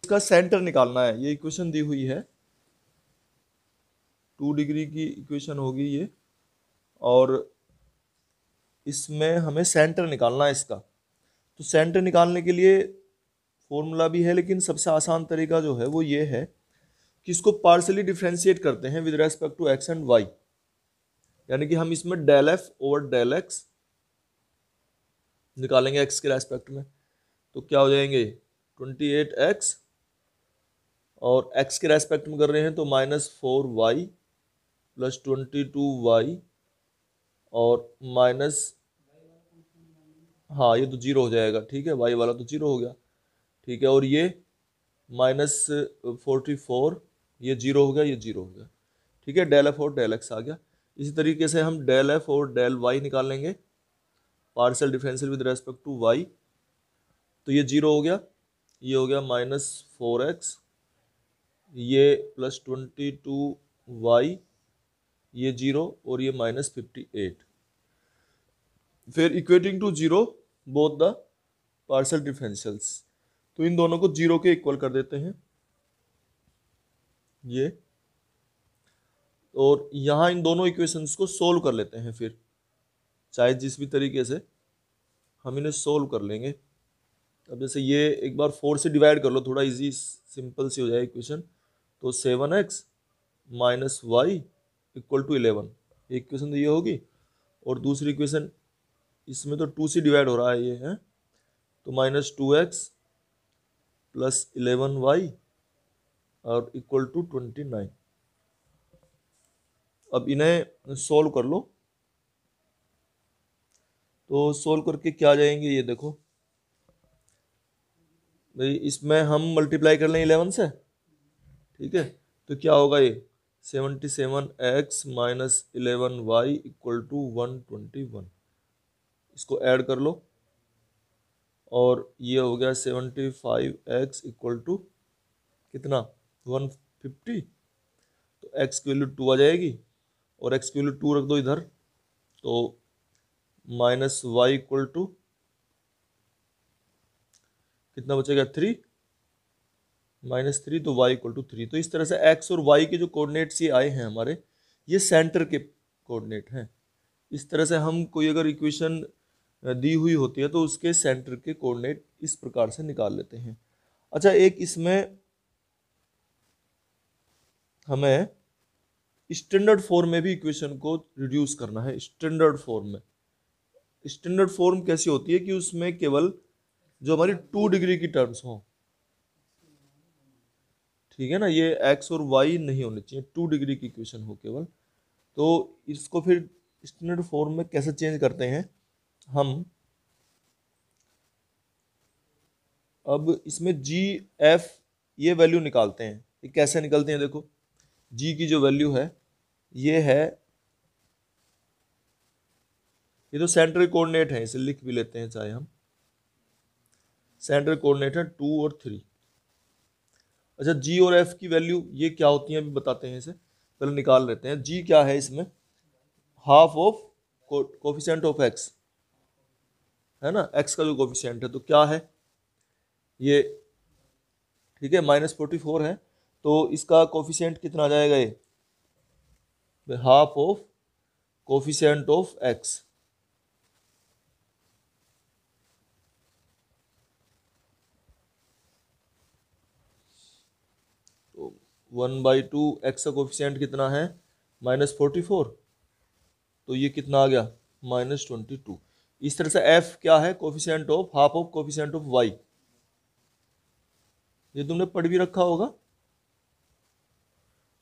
इसका सेंटर निकालना है। ये इक्वेशन दी हुई है, 2 डिग्री की इक्वेशन होगी ये, और इसमें हमें सेंटर निकालना है इसका। तो सेंटर निकालने के लिए फॉर्मूला भी है, लेकिन सबसे आसान तरीका जो है वो ये है कि इसको पार्शियली डिफ्रेंशिएट करते हैं with respect to x and y. यानी कि हम इसमें del f over del x निकालेंगे एक्स के रेस्पेक्ट में, तो क्या हो जाएंगे 28x, और x के रेस्पेक्ट में कर रहे हैं तो -4y प्लस 22y और माइनस, हाँ ये तो जीरो हो जाएगा, ठीक है, y वाला तो जीरो हो गया, ठीक है, और ये -44, ये जीरो हो गया, ये जीरो हो गया, ठीक है, डेल एफ और डेल एक्स आ गया। इसी तरीके से हम डेल एफ और डेल वाई निकाल लेंगे, partial differential with respect to y, तो ये जीरो हो गया, ये हो गया -4x, ये +22y, ये जीरो, और ये -58। फिर equating to zero both the partial differentials, तो इन दोनों को जीरो के इक्वल कर देते हैं ये, और यहाँ इन दोनों इक्वेशंस को सोल्व कर लेते हैं। फिर चाहे जिस भी तरीके से हम इन्हें सोल्व कर लेंगे। अब जैसे ये एक बार 4 से डिवाइड कर लो, थोड़ा इजी सिंपल सी हो जाए इक्वेशन, तो 7x minus y equal to 11, equation तो ये होगी। और दूसरी इक्वेशन, इसमें तो 2 से डिवाइड हो रहा है ये है, तो -2x प्लस 11y और इक्वल टू 29। अब इन्हें सोल्व कर लो, तो सोल्व करके क्या आ जाएंगे ये देखो भाई, इसमें हम मल्टीप्लाई कर लें 11 से, ठीक है, तो क्या होगा ये 77x minus 11y equal to 121, इसको ऐड कर लो, और ये हो गया 75x इक्वल टू कितना 150, तो x की वैल्यू 2 आ जाएगी, और x की वैल्यू 2 रख दो इधर, तो -y इक्वल टू कितना बचेगा 3, -3, तो y इक्वल टू 3। तो इस तरह से x और y के जो कोऑर्डिनेट्स ये आए हैं हमारे, ये सेंटर के कोऑर्डिनेट हैं। इस तरह से हम कोई अगर इक्वेशन दी हुई होती है तो उसके सेंटर के कोऑर्डिनेट इस प्रकार से निकाल लेते हैं। अच्छा, एक इसमें हमें स्टैंडर्ड फॉर्म में भी इक्वेशन को रिड्यूस करना है। स्टैंडर्ड फॉर्म में, स्टैंडर्ड फॉर्म कैसी होती है कि उसमें केवल जो हमारी 2 डिग्री की टर्म्स हो, ठीक है ना, ये x और y नहीं होने चाहिए, 2 डिग्री की इक्वेशन हो केवल। तो इसको फिर स्टैंडर्ड फॉर्म में कैसे चेंज करते हैं हम, अब इसमें जी एफ ये वैल्यू निकालते हैं। ये कैसे निकलते हैं देखो, जी की जो वैल्यू है ये है, ये तो सेंट्रल कोऑर्डिनेट है, इसे लिख भी लेते हैं चाहे हम, सेंट्रल कोऑर्डिनेट है 2 और 3। अच्छा, जी और एफ की वैल्यू ये क्या होती है अभी बताते हैं, इसे पहले निकाल लेते हैं। जी क्या है इसमें, half of coefficient of x, है ना, एक्स का जो कोफिशिएंट है, तो क्या है ये, ठीक है, -44 है, तो इसका कोफिशिएंट कितना आ जाएगा ये half of coefficient of x, तो 1/2 एक्स का कोफिशिएंट कितना है -44, तो ये कितना आ गया -22। इस तरह से एफ क्या है, coefficient of half of coefficient of y, ये तुमने पढ़ भी रखा होगा।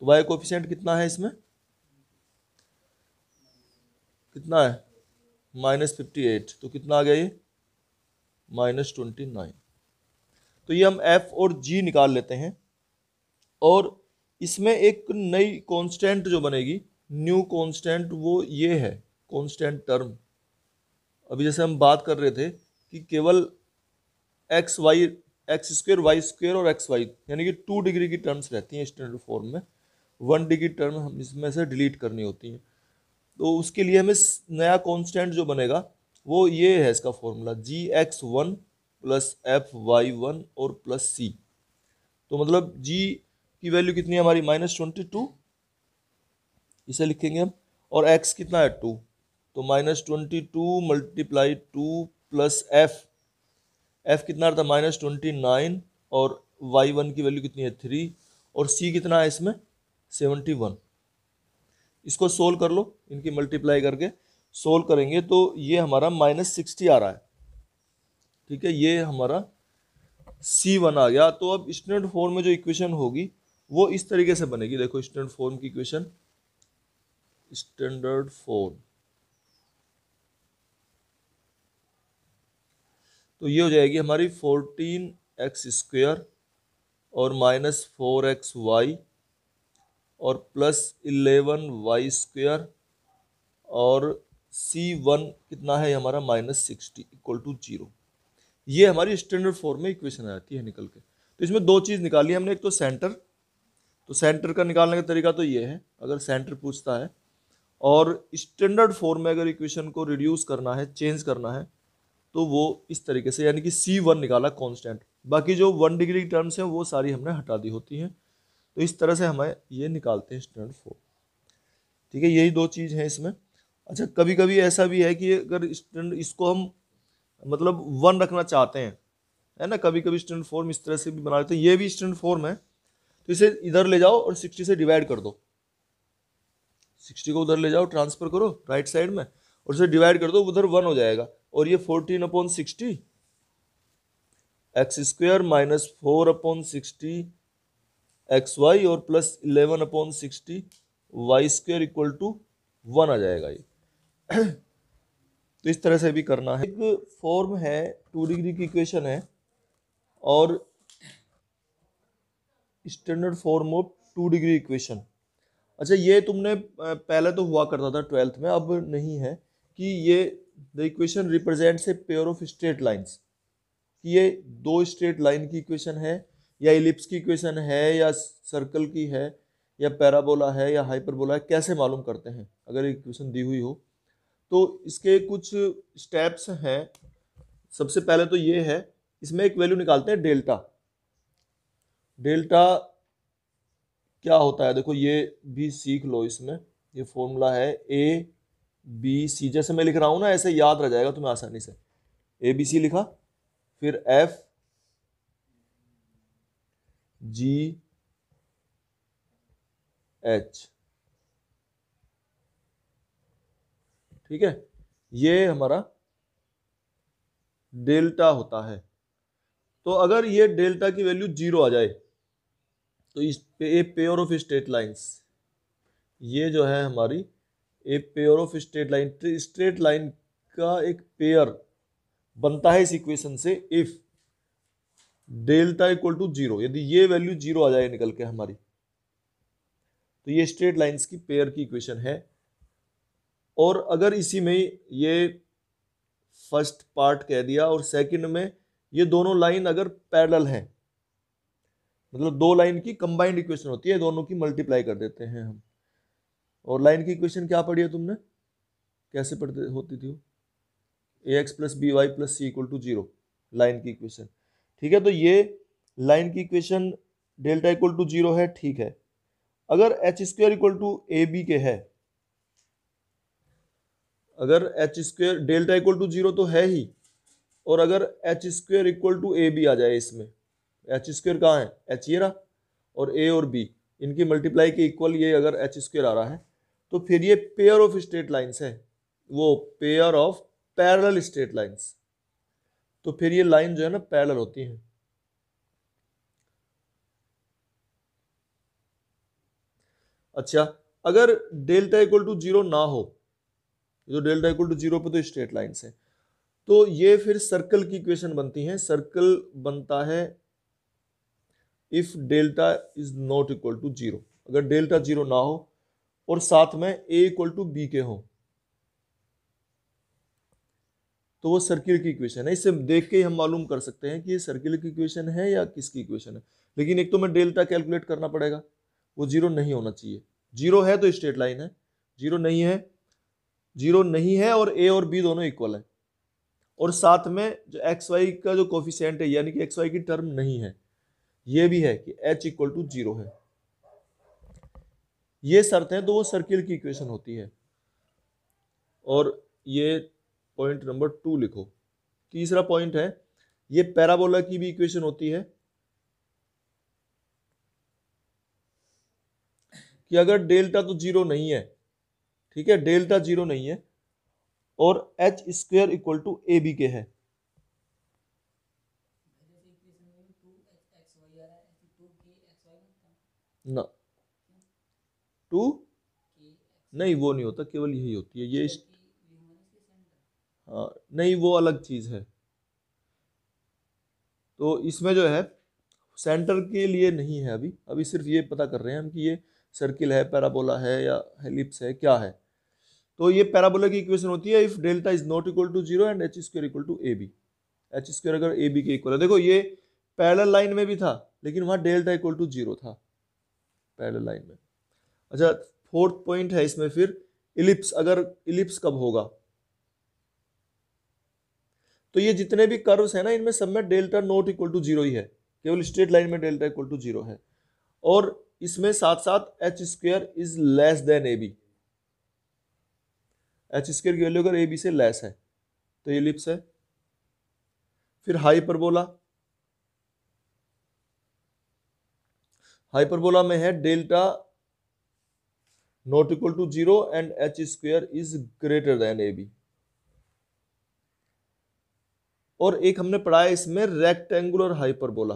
तो वाई कोफिशिएंट कितना है इसमें, कितना है -58, तो कितना आ गया ये -29। तो ये हम एफ और जी निकाल लेते हैं, और इसमें एक नई कांस्टेंट जो बनेगी, न्यू कांस्टेंट, वो ये है कांस्टेंट टर्म। अभी जैसे हम बात कर रहे थे कि केवल x y, x square y square और एक्स वाई, यानी कि 2 डिग्री की टर्म्स रहती हैं स्टैंडर्ड फॉर्म में, 1 डिग्री टर्म हम इसमें से डिलीट करनी होती हैं। तो उसके लिए हमें नया कांस्टेंट जो बनेगा वो ये है, इसका फॉर्मूला GX1 + FY1 और +C। तो मतलब जी की वैल्यू कितनी है हमारी -22, इसे लिखेंगे हम, और x कितना है 2, तो -22 मल्टीप्लाई 2 प्लस f कितना था -29, और y1 की वैल्यू कितनी है 3, और c कितना है इसमें 71। इसको सोल्व कर लो, इनकी मल्टीप्लाई करके सोल्व करेंगे तो ये हमारा -60 आ रहा है। ठीक है, ये हमारा C1 आ गया। तो अब स्टैंडर्ड फॉर्म में जो इक्वेशन होगी वो इस तरीके से बनेगी। देखो स्टैंडर्ड फॉर्म की इक्वेशन, स्टैंडर्ड फॉर्म तो ये हो जाएगी हमारी 14x² और -4xy और +11y² और C1 कितना है हमारा -60 = 0। ये हमारी स्टैंडर्ड फॉर्म में इक्वेशन आ जाती है निकल के। तो इसमें दो चीज़ निकाली हमने, एक तो सेंटर, तो सेंटर का निकालने का तरीका तो ये है, अगर सेंटर पूछता है, और स्टैंडर्ड फॉर्म में अगर इक्वेशन को रिड्यूस करना है, चेंज करना है, तो वो इस तरीके से, यानी कि C1 निकाला कांस्टेंट, बाकी जो 1 डिग्री की टर्म्स हैं वो सारी हमने हटा दी होती हैं। तो इस तरह से हमें ये निकालते हैं स्टैंडर्ड फॉर्म। ठीक है, यही दो चीज़ हैं इसमें। अच्छा, कभी कभी ऐसा भी है कि अगर इसको हम मतलब 1 रखना चाहते हैं, है ना, कभी कभी स्टैंडर्ड फॉर्म इस तरह से भी बना लेते हैं। ये भी स्टैंडर्ड फॉर्म है, तो इसे इधर ले जाओ और 60 से डिवाइड कर दो, 60 को उधर ले जाओ, ट्रांसफर करो राइट साइड में, और उसे डिवाइड कर दो, उधर 1 हो जाएगा, और ये 14/60 x² -4/60 xy और +11/60 y² = 1 आ जाएगा ये। तो इस तरह से भी करना है। एक फॉर्म है 2 डिग्री की इक्वेशन है, और standard form of 2 degree equation. अच्छा, ये तुमने पहले तो हुआ करता था 12th में, अब नहीं है, कि ये the equation represents a pair of straight lines, कि ये दो स्ट्रेट लाइन की इक्वेशन है, या इलिप्स की इक्वेशन है, या सर्कल की है, या पैराबोला है, या हाइपरबोला है, कैसे मालूम करते हैं अगर इक्वेशन दी हुई हो। तो इसके कुछ स्टेप्स हैं। सबसे पहले तो ये है, इसमें एक वैल्यू निकालते हैं डेल्टा। डेल्टा क्या होता है, देखो ये भी सीख लो, इसमें ये फॉर्मूला है ABC, जैसे मैं लिख रहा हूं ना ऐसे याद रह जाएगा तुम्हें आसानी से। ABC लिखा, फिर FGH, ठीक है, ये हमारा डेल्टा होता है। तो अगर ये डेल्टा की वैल्यू 0 आ जाए, तो इस पे a pair of straight lines, ये जो है हमारी a pair of straight line का एक पेयर बनता है इस इक्वेशन से, इफ डेल्टा = 0, यदि ये वैल्यू 0 आ जाए निकल के हमारी, तो ये स्ट्रेट लाइंस की पेयर की इक्वेशन है। और अगर इसी में ये फर्स्ट पार्ट कह दिया, और सेकंड में ये दोनों लाइन अगर पैरेलल हैं, मतलब दो लाइन की कंबाइंड इक्वेशन होती है, दोनों की मल्टीप्लाई कर देते हैं हम। और लाइन की इक्वेशन क्या पढ़ी है तुमने, कैसे पढ़ते होती थी वो, ax + by + c = 0, लाइन की इक्वेशन। ठीक है, तो ये लाइन की इक्वेशन डेल्टा = 0 है, ठीक है। अगर h² = ab के है, अगर h² डेल्टा = 0 तो है ही, और अगर h² = ab आ जाए, इसमें h² कहाँ है, h ये रहा, और a और b इनकी मल्टीप्लाई के इक्वल ये अगर h² आ रहा है, तो फिर ये पेयर ऑफ स्ट्रेट लाइंस है, वो pair of parallel straight lines. तो फिर ये लाइन जो है ना पैरेलल होती है। अच्छा, अगर डेल्टा = 0 ना हो, जो डेल्टा = 0 पे तो स्ट्रेट लाइंस है, तो ये फिर सर्कल की इक्वेशन बनती है। सर्कल बनता है if delta is not equal to 0, अगर डेल्टा 0 ना हो और साथ में a = b के हो, तो वो सर्किल की इक्वेशन है। इसे देख के ही हम मालूम कर सकते हैं कि ये सर्किल की इक्वेशन है या किसकी इक्वेशन है। लेकिन एक तो मैं डेल्टा कैलकुलेट करना पड़ेगा, वो 0 नहीं होना चाहिए। 0 है तो स्ट्रेट लाइन है, 0 नहीं है, 0 नहीं है, और a और b दोनों इक्वल है, और साथ में जो xy का जो कोफिशिएंट है, यानी कि xy की टर्म नहीं है, ये भी है कि h इक्वल टू 0 है, ये शर्त है तो वो सर्किल की इक्वेशन होती है। और ये पॉइंट नंबर 2 लिखो। तीसरा पॉइंट है, ये पैराबोला की भी इक्वेशन होती है कि अगर डेल्टा तो 0 नहीं है, ठीक है, डेल्टा 0 नहीं है और h square equal to a b के है, ना 2 नहीं, वो नहीं होता, केवल यही होती है ये हाँ नहीं, वो अलग चीज है। तो इसमें जो है सेंटर के लिए नहीं है, अभी सिर्फ ये पता कर रहे हैं हम कि ये सर्किल है, पैराबोला है या एलिप्स है, क्या है। तो ये पैराबोला की इक्वेशन होती है if delta is not equal to 0 and h square equal to a b. H square अगर ए बी के इक्वल है, देखो ये पैरेलल लाइन में भी था लेकिन वहां डेल्टा इक्वल टू 0 था पैरेलल लाइन में। अच्छा, फोर्थ पॉइंट है इसमें फिर इलिप्स, अगर इलिप्स कब होगा, तो ये जितने भी कर्व्स है ना इनमें सब में डेल्टा नॉट इक्वल टू 0 ही है, केवल स्ट्रेट लाइन में डेल्टा इक्वल टू 0 है। और इसमें साथ साथ h square is less than a b, h square की वैल्यू अगर ए बी से लेस है तो ये इलिप्स है। फिर हाइपरबोला, हाइपरबोला में है delta not equal to 0 and h square is greater than a b. और एक हमने पढ़ा है इसमें रेक्टेंगुलर हाइपरबोला,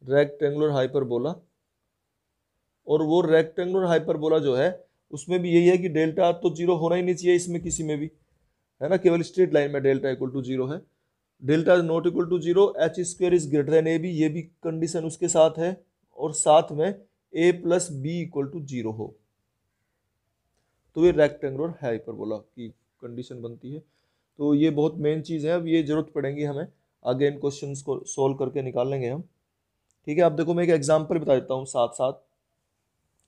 रेक्टेंगुलर हाइपरबोला, और वो रेक्टेंगुलर हाइपरबोला जो है उसमें भी यही है कि डेल्टा तो 0 होना ही नहीं चाहिए इसमें किसी में भी, है ना, केवल स्ट्रेट लाइन में डेल्टा इक्वल टू 0 है। Delta not equal to 0, h square is greater than a b, ये भी कंडीशन उसके साथ है, और साथ में a plus b equal to 0 हो, तो ये रेक्टेंगुलर हाइपरबोला की कंडीशन बनती है। तो ये बहुत मेन चीज़ है, अब ये जरूरत पड़ेगी हमें आगे, इन क्वेश्चंस को सोल्व करके निकाल लेंगे हम, ठीक है। अब देखो मैं एक एग्जांपल बता देता हूँ साथ साथ,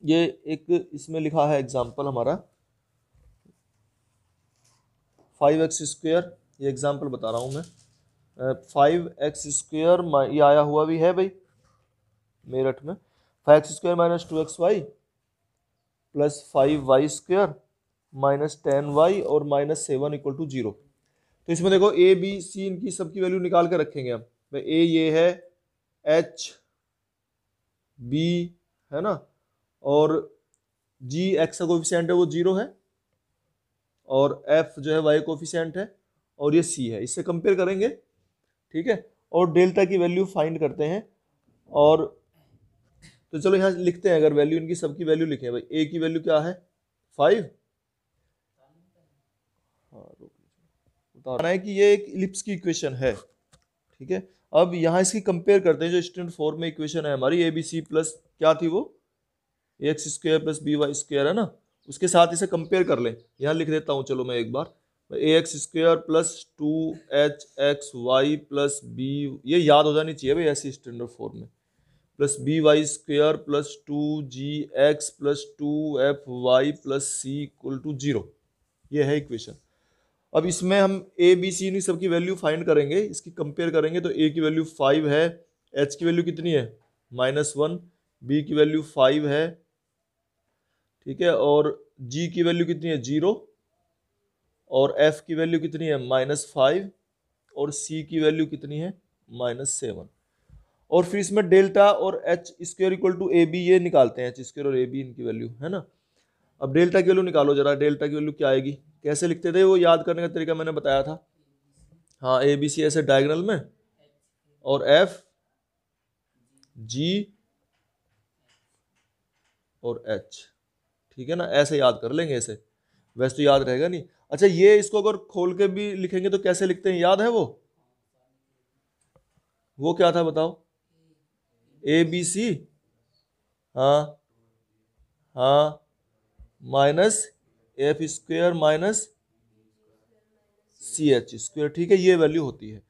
ये एक इसमें लिखा है एग्जांपल हमारा 5x स्क्वायर, ये एग्जांपल बता रहा हूँ मैं, 5x स्क्वायर, ये आया हुआ भी है भाई मेरठ में, 5x square minus 2xy plus 5y square minus 10y और माइनस 7 इक्वल टू 0। तो इसमें देखो ए बी सी इनकी सबकी वैल्यू निकाल के रखेंगे हम, भाई ए ये है, एच बी है ना, और जी एक्स का कोफिशिएंट है वो 0 है, और एफ जो है वाई कोफिशिएंट है, और ये सी है, इससे कंपेयर करेंगे, ठीक है, और डेल्टा की वैल्यू फाइंड करते हैं। और तो चलो यहाँ लिखते हैं, अगर वैल्यू इनकी सबकी वैल्यू लिखें, भाई ए की वैल्यू क्या है 5, हाँ बताना है कि ये एक इलिप्स की इक्वेशन है, ठीक है। अब यहाँ इसकी कंपेयर करते हैं, जो स्टैंडर्ड फॉर्म में इक्वेशन है हमारी ए बी सी प्लस क्या थी वो, a x square plus b y square है ना, उसके साथ इसे कंपेयर कर लें। यहाँ लिख देता हूँ चलो मैं एक बार, a x square plus 2hxy plus b, ये याद हो जानी चाहिए भाई ऐसी स्टैंडर्ड फॉर्म में, plus b y square plus 2gx plus 2fy plus c equal to 0, ये है इक्वेशन। अब इसमें हम ए बी सी इन सबकी वैल्यू फाइंड करेंगे, इसकी कंपेयर करेंगे, तो ए की वैल्यू 5 है, एच की वैल्यू कितनी है -1, बी की वैल्यू 5 है, ठीक है, और जी की वैल्यू कितनी है 0, और एफ की वैल्यू कितनी है -5, और सी की वैल्यू कितनी है -7। और फिर इसमें डेल्टा और h square equal to a b ये निकालते हैं, एच स्क्वायर और ए बी इनकी वैल्यू है ना। अब डेल्टा की वैल्यू निकालो जरा, डेल्टा की वैल्यू क्या आएगी, कैसे लिखते थे वो याद करने का तरीका मैंने बताया था, हाँ ए बी सी ऐसे डायगोनल में, और एफ जी और एच, ठीक है ना, ऐसे याद कर लेंगे इसे, वैसे तो याद रहेगा नहीं। अच्छा, ये इसको अगर खोल के भी लिखेंगे तो कैसे लिखते हैं, याद है वो क्या था बताओ, ए बी सी, हाँ हाँ, minus f square minus c h square, ठीक है, ये वैल्यू होती है।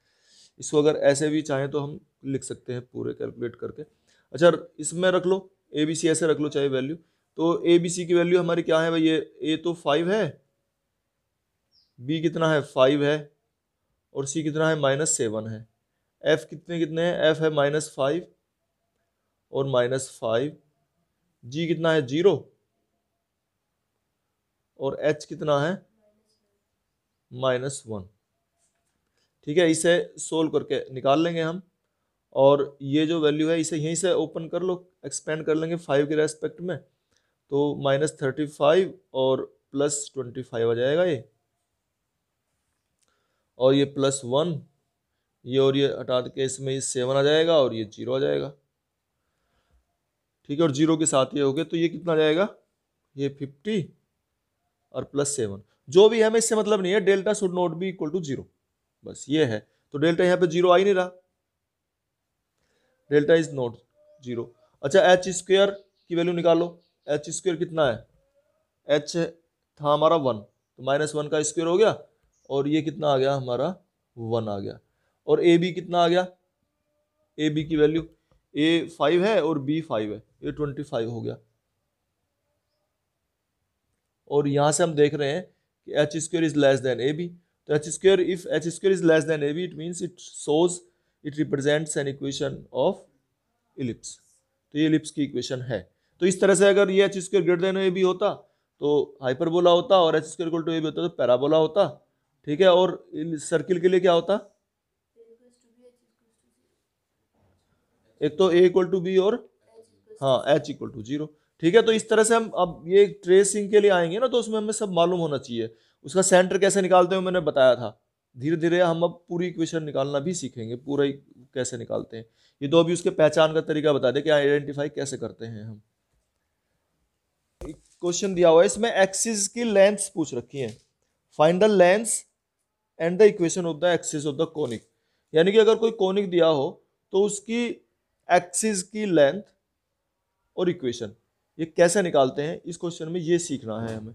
इसको अगर ऐसे भी चाहें तो हम लिख सकते हैं पूरे कैलकुलेट करके। अच्छा, इसमें रख लो ए बी सी, ऐसे रख लो चाहे वैल्यू, तो ए बी सी की वैल्यू हमारी क्या है भाई, ये ए तो 5 है, बी कितना है 5 है, और सी कितना है -7 है। एफ कितने कितने हैं, एफ है -5 और -5। जी कितना है 0, और एच कितना है -1। ठीक है, इसे सोल्व करके निकाल लेंगे हम, और ये जो वैल्यू है इसे यहीं से ओपन कर लो, एक्सपेंड कर लेंगे 5 के रेस्पेक्ट में, तो -35 और +25 आ जाएगा ये, और ये +1, ये और ये हटा के इसमें ये 7 आ जाएगा, और ये 0 आ जाएगा। ठीक है, और 0 के साथ ये हो गया, तो ये कितना आ जाएगा, ये 50 और +7। जो भी है, हमें इससे मतलब नहीं है, delta should not be equal to 0, बस ये है। तो डेल्टा यहाँ पे 0 आ ही नहीं रहा, डेल्टा इज नॉट 0। अच्छा, एच स्क्वेयर की वैल्यू निकालो। एच स्क्वेयर कितना है, एच था हमारा 1, तो -1 का स्क्वायर हो गया, और ये कितना आ गया हमारा 1 आ गया। और ए बी कितना आ गया, ए बी की वैल्यू, ए 5 है और बी 5 है, ये 25 हो गया। और यहां से हम देख रहे हैं कि h square is less than a b, तो h square, if h square is less than a b, it means it shows, it represents an equation of ellipse. तो ये इलिप्स की इक्वेशन है। तो इस तरह से अगर ये h square greater than a b होता तो हाइपरबोला होता, और h square equal to a b होता तो पैराबोला होता। ठीक है, और सर्किल के लिए क्या होता, एक तो ए इक्वल टू बी, और हाँ एच इक्वल टू 0। ठीक है, तो इस तरह से हम अब ये ट्रेसिंग के लिए आएंगे ना, तो उसमें हमें सब मालूम होना चाहिए। उसका सेंटर कैसे निकालते हैं मैंने बताया था। धीरे धीरे हम अब पूरी इक्वेशन निकालना भी सीखेंगे, पूरा ही कैसे निकालते हैं। ये तो अभी उसके पहचान का तरीका बता दे कि आइडेंटिफाई कैसे करते हैं हम। क्वेश्चन दिया हुआ है, इसमें एक्सिस की लेंथ्स पूछ रखी है। Find the lengths and the equation of the axis of the conic. यानी कि अगर कोई कोनिक दिया हो तो उसकी एक्सिस की लेंथ और इक्वेशन ये कैसे निकालते हैं, इस क्वेश्चन में ये सीखना है हमें।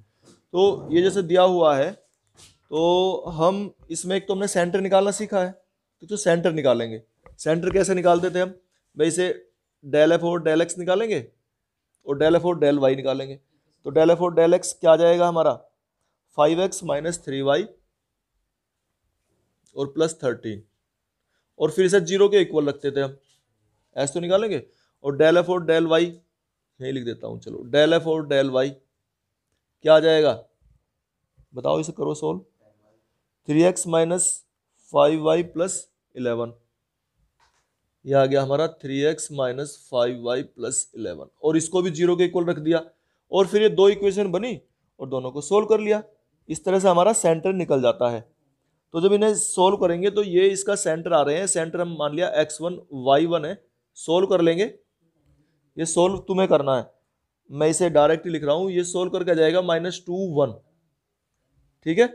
तो ये जैसे दिया हुआ है, तो हम इसमें एक तो हमने सेंटर निकालना सीखा है, तो जो सेंटर निकालेंगे, सेंटर कैसे निकालते थे हम, भाई इसे डेल एफ और डेल एक्स निकालेंगे, और डेल एफ और डेल वाई निकालेंगे। तो डेल एफ और डेल एक्स क्या आ जाएगा हमारा, 5x - 3y और +13, और फिर इसे 0 के इक्वल रखते थे हम, ऐसे तो निकालेंगे। और डेल एफ और डेल वाई यही लिख देता हूं, चलो डेल एफ और डेल वाई क्या आ जाएगा, बताओ, इसे करो सोल्व। 3x - 5y + 11, यह आ गया हमारा 3x - 5y + 11, और इसको भी 0 के इक्वल रख दिया, और फिर ये दो इक्वेशन बनी और दोनों को सोल्व कर लिया। इस तरह से हमारा सेंटर निकल जाता है। तो जब इन्हें सोल्व करेंगे तो ये इसका सेंटर आ रहे हैं, सेंटर हम मान लिया x1 y1 है, सोल्व कर लेंगे। ये सोल्व तुम्हें करना है, मैं इसे डायरेक्ट लिख रहा हूं, ये सोल्व करके आ जाएगा -2 1। ठीक है,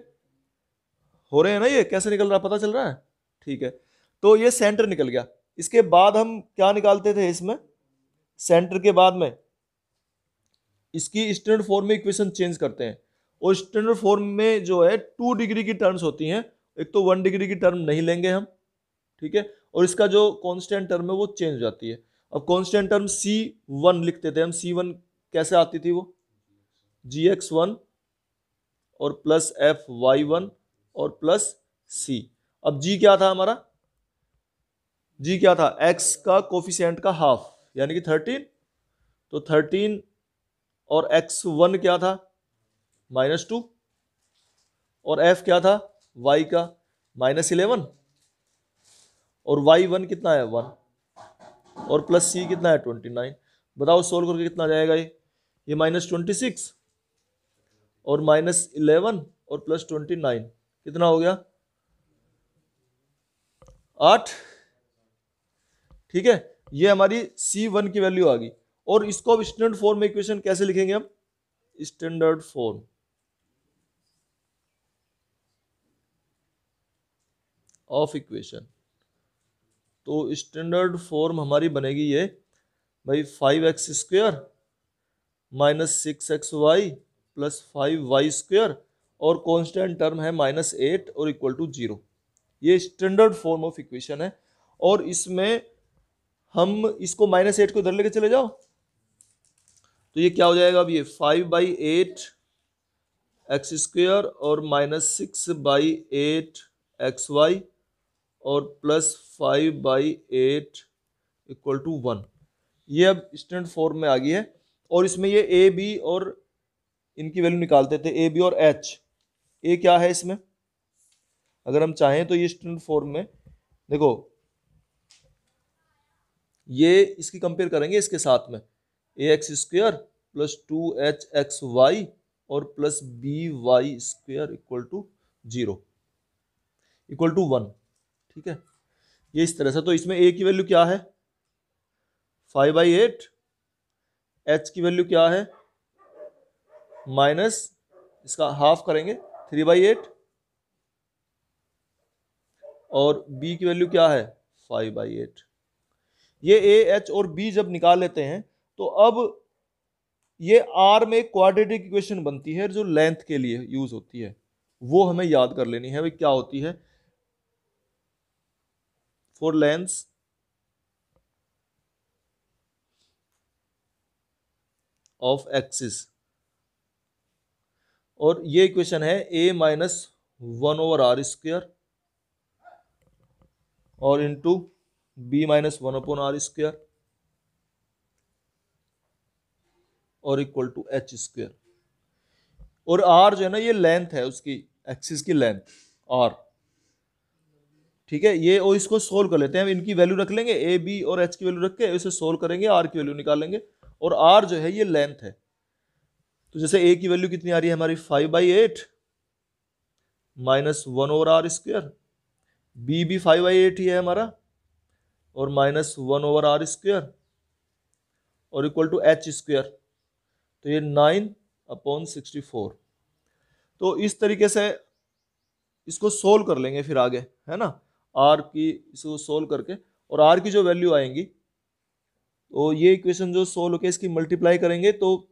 हो रहे हैं ना, ये कैसे निकल रहा पता चल रहा है। ठीक है, तो ये सेंटर निकल गया। इसके बाद हम क्या निकालते थे इसमें, सेंटर के बाद में इसकी स्टैंडर्ड फॉर्म में इक्वेशन चेंज करते हैं, और स्टैंडर्ड फॉर्म में जो है 2 डिग्री की टर्म्स होती हैं, एक तो 1 डिग्री की टर्म नहीं लेंगे हम। ठीक है, और इसका जो कांस्टेंट टर्म है वो चेंज हो जाती है। अब कांस्टेंट टर्म C1 लिखते थे हम, C1 कैसे आती थी, वो gx1 और +fy1 और +c। अब g क्या था हमारा, g क्या था, x का कोफिशिएंट का हाफ यानी कि 13, तो 13, और x1 क्या था -2, और f क्या था y का -11, और y1 कितना है 1, और +c कितना है 29। बताओ सोल्व करके कितना जाएगा ये -26 और -11 और +29 कितना हो गया 8। ठीक है, ये हमारी C1 की वैल्यू आ गई। और इसको अब स्टैंडर्ड फॉर्म में इक्वेशन कैसे लिखेंगे हम, स्टैंडर्ड फॉर्म ऑफ इक्वेशन। तो स्टैंडर्ड फॉर्म हमारी बनेगी ये भाई 5x² - 6xy + 5y² और कांस्टेंट टर्म है -8 और इक्वल टू 0। ये स्टैंडर्ड फॉर्म ऑफ इक्वेशन है। और इसमें हम इसको -8 को इधर लेके चले जाओ, तो ये क्या हो जाएगा, अब ये 5/8 एक्स स्क्वेयर और -6/8 xy और +5/8 इक्वल टू 1। ये अब स्टैंडर्ड फॉर्म में आ गई है। और इसमें ये ए बी और इनकी वैल्यू निकालते थे, ए बी और एच। ए क्या है इसमें, अगर हम चाहें तो ये स्टैंडर्ड फॉर्म में देखो, ये इसकी कंपेयर करेंगे इसके साथ में, ए एक्स स्क्वेयर प्लस 2h(xy) और plus by² equal to 0 equal to 1। ठीक है, ये इस तरह से। तो इसमें a की वैल्यू क्या है 5/8, h की वैल्यू क्या है माइनस, इसका हाफ करेंगे 3/8, और b की वैल्यू क्या है 5/8। ये a, h और b जब निकाल लेते हैं तो अब ये r में एक क्वाड्रेटिक इक्वेशन बनती है जो लेंथ के लिए यूज होती है, वो हमें याद कर लेनी है। भाई क्या होती है, फॉर लेंथ ऑफ एक्सिस, और ये इक्वेशन है a माइनस 1/r² और इंटू b माइनस 1/r² और इक्वल टू h²। और r जो है ना, ये लेंथ है उसकी, एक्सिस की लेंथ r। ठीक है, ये और इसको सोल्व कर लेते हैं, हम इनकी वैल्यू रख लेंगे, a b और h की वैल्यू रख के इसे सोल्व करेंगे, r की वैल्यू निकालेंगे। और r जो है ये लेंथ है, तो जैसे a की वैल्यू कितनी आ रही है हमारी 5/8 माइनस 1/r², b भी 5/8 ही है हमारा, और माइनस 1/r² और इक्वल टू h², तो ये 9/64। तो इस तरीके से इसको सोल्व कर लेंगे फिर आगे, है ना, r की इसको सोल्व करके, और r की जो वैल्यू आएंगी, तो ये इक्वेशन जो सोल्व होके इसकी मल्टीप्लाई करेंगे, तो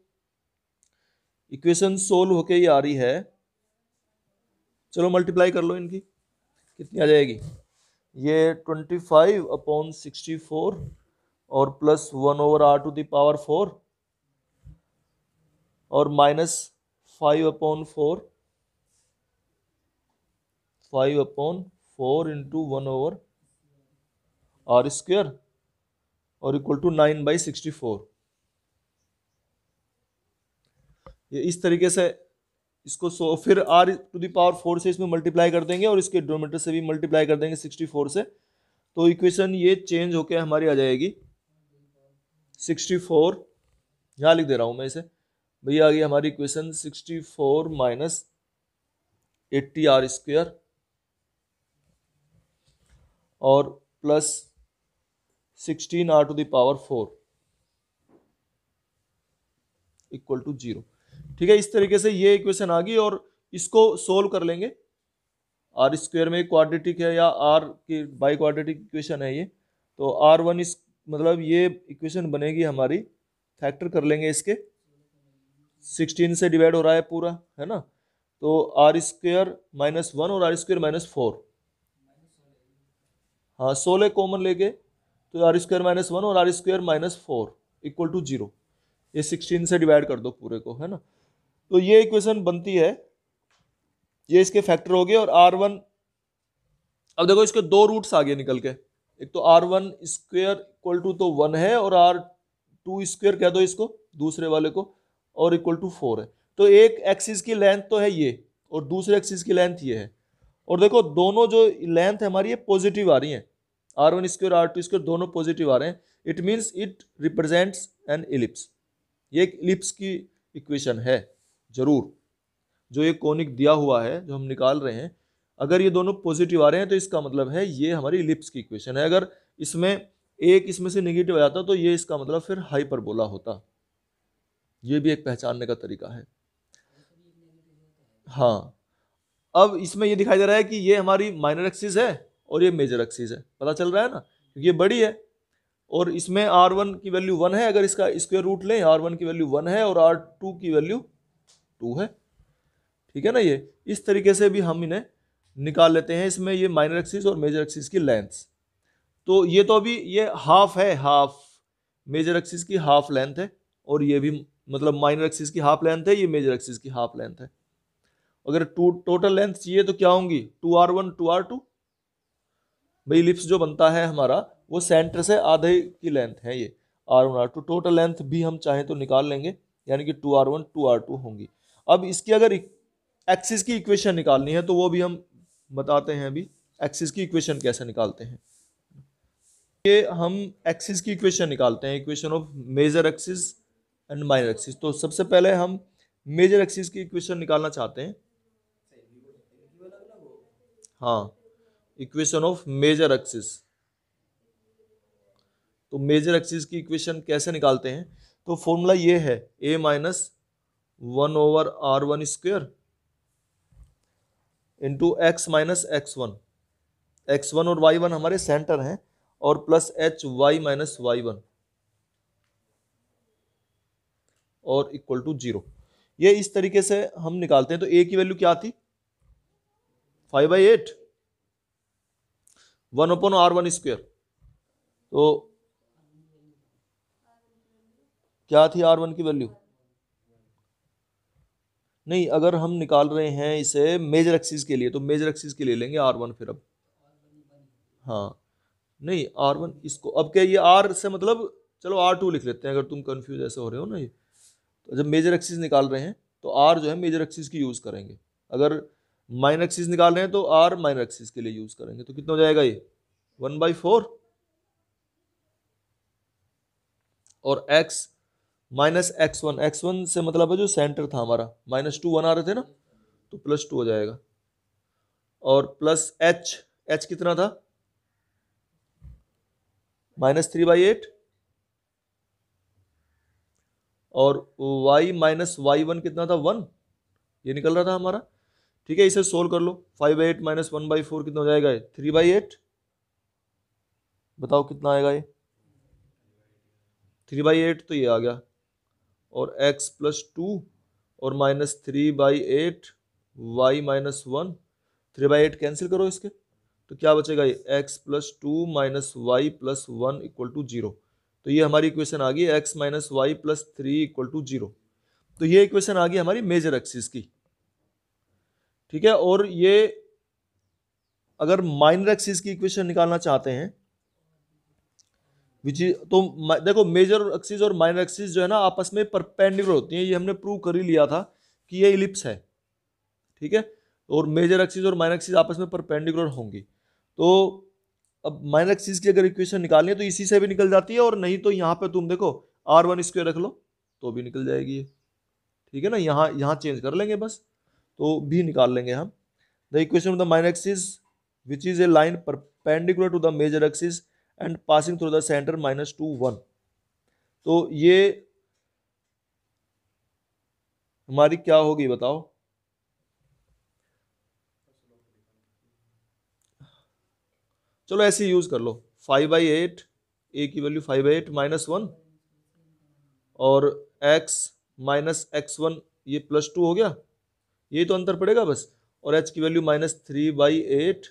इक्वेशन सोल्व होके ये आ रही है, चलो मल्टीप्लाई कर लो इनकी, कितनी आ जाएगी, ये 25/64 और प्लस 1/r⁴ और माइनस 5/4 इंटू 1/r² और इक्वल टू 9/64। ये इस तरीके से इसको फिर r⁴ से इसमें मल्टीप्लाई कर देंगे और इसके डिनोमिनेटर से भी मल्टीप्लाई कर देंगे 64 से, तो इक्वेशन ये चेंज होके हमारी आ जाएगी 64, यहाँ लिख दे रहा हूं मैं इसे, भैया आ गई हमारी इक्वेशन 64 माइनस 80r² और प्लस 16r⁴ इक्वल टू 0। ठीक है, इस तरीके से ये इक्वेशन आ गई, और इसको सोल्व कर लेंगे। r² में क्वाड्रेटिक है या r की बाई क्वाड्रेटिक इक्वेशन है ये, तो r1 इस मतलब ये इक्वेशन बनेगी हमारी, फैक्टर कर लेंगे इसके, 16 से डिवाइड हो रहा है पूरा, है ना, तो r² माइनस 1 और r² माइनस 4, हाँ 16 कॉमन लेके, तो r² माइनस 1 और r² माइनस 4 इक्वल टू 0। ये 16 से डिवाइड कर दो पूरे को, है ना, तो ये इक्वेशन बनती है, ये इसके फैक्टर हो गए। और r1, अब देखो इसके दो रूट्स आ गए निकल के, एक तो r1² इक्वल टू तो 1 है, और r2² कह दो इसको दूसरे वाले को, और इक्वल टू 4 है। तो एक एक्सिस की लेंथ तो है ये, और दूसरे एक्सिस की लेंथ ये है, और देखो दोनों जो लेंथ है हमारी ये पॉजिटिव आ रही है, r1² r2² दोनों पॉजिटिव आ रहे हैं, it means it represents N ellipse. ये एक इलिप्स की इक्वेशन है जरूर, जो ये कोनिक दिया हुआ है जो हम निकाल रहे हैं, अगर ये दोनों पॉजिटिव आ रहे हैं तो इसका मतलब है ये हमारी इलिप्स की इक्वेशन है। अगर इसमें एक इसमें से नेगेटिव आ जाता तो ये इसका मतलब फिर हाइपरबोला होता। ये भी एक पहचानने का तरीका है। हाँ, अब इसमें ये दिखाई दे रहा है कि ये हमारी माइनर एक्सिस है और ये मेजर एक्सिस है, पता चल रहा है ना, क्योंकि ये बड़ी है, और इसमें r1 की वैल्यू 1 है, अगर इसका स्क्वायर रूट लें r1 की वैल्यू 1 है और r2 की वैल्यू 2 है। ठीक है ना, ये इस तरीके से भी हम इन्हें निकाल लेते हैं, इसमें ये माइनर एक्सिस और मेजर एक्सिस की लेंथ्स। तो ये तो अभी ये हाफ है, हाफ मेजर एक्सिस की हाफ लेंथ है, और ये भी मतलब माइनर एक्सिस की हाफ लेंथ है, ये मेजर एक्सिस की हाफ लेंथ है। अगर टोटल लेंथ चाहिए तो क्या होंगी, 2r1 2r2। भाई इलिप्स जो बनता है हमारा वो सेंटर से आधे की लेंथ है ये r1 r2। टोटल लेंथ भी हम चाहें तो निकाल लेंगे, यानी कि 2r1 2r2 होंगी। अब इसकी अगर एक्सिस की इक्वेशन निकालनी है तो वो भी हम बताते हैं अभी, एक्सिस की इक्वेशन कैसे निकालते हैं। ये हम एक्सिस की इक्वेशन निकालते हैं, equation of major axis and minor axis. तो सबसे पहले हम मेजर एक्सिस की इक्वेशन निकालना चाहते हैं। हाँ, इक्वेशन ऑफ मेजर एक्सिस। तो मेजर एक्सिस की इक्वेशन कैसे निकालते हैं, तो फॉर्मूला ये है a minus 1/r1² into x minus x1। x1 और y1 हमारे सेंटर हैं, और प्लस hy माइनस y1 और इक्वल टू 0। ये इस तरीके से हम निकालते हैं। तो a की वैल्यू क्या थी, 5/8 1/r1²। तो क्या थी r1 की वैल्यू, नहीं अगर हम निकाल रहे हैं इसे मेजर एक्सिस के लिए तो मेजर एक्सिस के लिए लेंगे r1 फिर। अब हाँ नहीं r1 इसको, अब क्या ये r से मतलब, चलो r2 लिख लेते हैं अगर तुम कंफ्यूज ऐसे हो रहे हो ना। ये तो जब मेजर एक्सिस निकाल रहे हैं तो r जो है मेजर एक्सिस की यूज करेंगे, अगर माइनर एक्सिस निकाल रहे हैं तो r माइनर एक्सिस के लिए यूज करेंगे। तो कितना हो जाएगा ये 1/4, और x माइनस x1, x1 से मतलब है जो सेंटर था हमारा, -2 बना रहे थे ना, तो +2 हो जाएगा। और प्लस h कितना था, -3/8, और y माइनस y1 कितना था 1, ये निकल रहा था हमारा। ठीक है, इसे सोल्व कर लो। 5/8 माइनस 1/4 कितना हो जाएगा, 3/8। बताओ कितना आएगा ये, 3/8 तो ये आ गया, और x +2 और -3/8 y -1, 3/8 कैंसिल करो इसके, तो क्या बचेगा ये x +2 minus y +1 equal to 0। तो ये हमारी इक्वेशन आ गई x minus y +3 equal to 0। तो ये इक्वेशन आ गई हमारी मेजर एक्सिस की। ठीक है, और ये अगर माइनर एक्सिस की इक्वेशन निकालना चाहते हैं तो देखो मेजर एक्सिस और माइनर एक्सिस जो है ना आपस में परपेंडिकुलर होती हैं, ये हमने प्रूव कर ही लिया था कि ये इलिप्स है। ठीक है, और मेजर एक्सिस और माइनर एक्सिस आपस में परपेंडिकुलर होंगी। तो अब माइनर एक्सिस की अगर इक्वेशन निकालनी है तो इसी से भी निकल जाती है, और नहीं तो यहाँ पे तुम देखो r1² रख लो तो भी निकल जाएगी ये। ठीक है ना, यहाँ चेंज कर लेंगे बस, तो भी निकाल लेंगे हम। The equation of the minor axis which is a line perpendicular to the major axis and passing through the centre -2 1। तो ये हमारी क्या होगी बताओ, चलो ऐसे यूज कर लो। 5/8, a की वैल्यू 5/8 -1, और x माइनस x1 ये +2 हो गया, यही तो अंतर पड़ेगा बस, और h की वैल्यू -3/8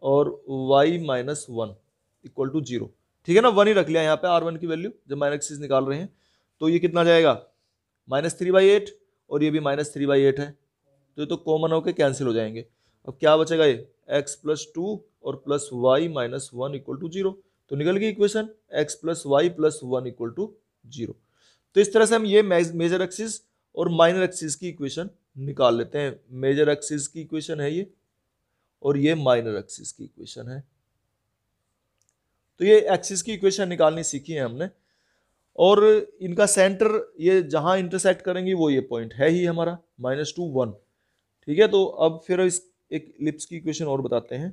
और y -1 इक्वल टू 0। ठीक है ना, 1 ही रख लिया यहाँ पे r1 की वैल्यू जब माइनर एक्सिस निकाल रहे हैं। तो ये कितना जाएगा -3/8, और ये भी -3/8 है, तो ये तो कॉमन होकर कैंसिल हो जाएंगे। अब क्या बचेगा, ये x +2 और प्लस y -1 इक्वल टू 0। तो निकल गई equation x + y + 1 equal to 0। तो इस तरह से हम ये मेजर एक्सिस और माइनर एक्सिस की इक्वेशन निकाल लेते हैं। मेजर एक्सिस की इक्वेशन है ये, और ये माइनर एक्सिस की इक्वेशन है। तो ये एक्सिस की इक्वेशन निकालनी सीखी है हमने, और इनका सेंटर ये जहां इंटरसेक्ट करेंगी वो ये पॉइंट है ही हमारा -2 1। ठीक है, तो अब फिर इस एक इलिप्स की इक्वेशन और बताते हैं।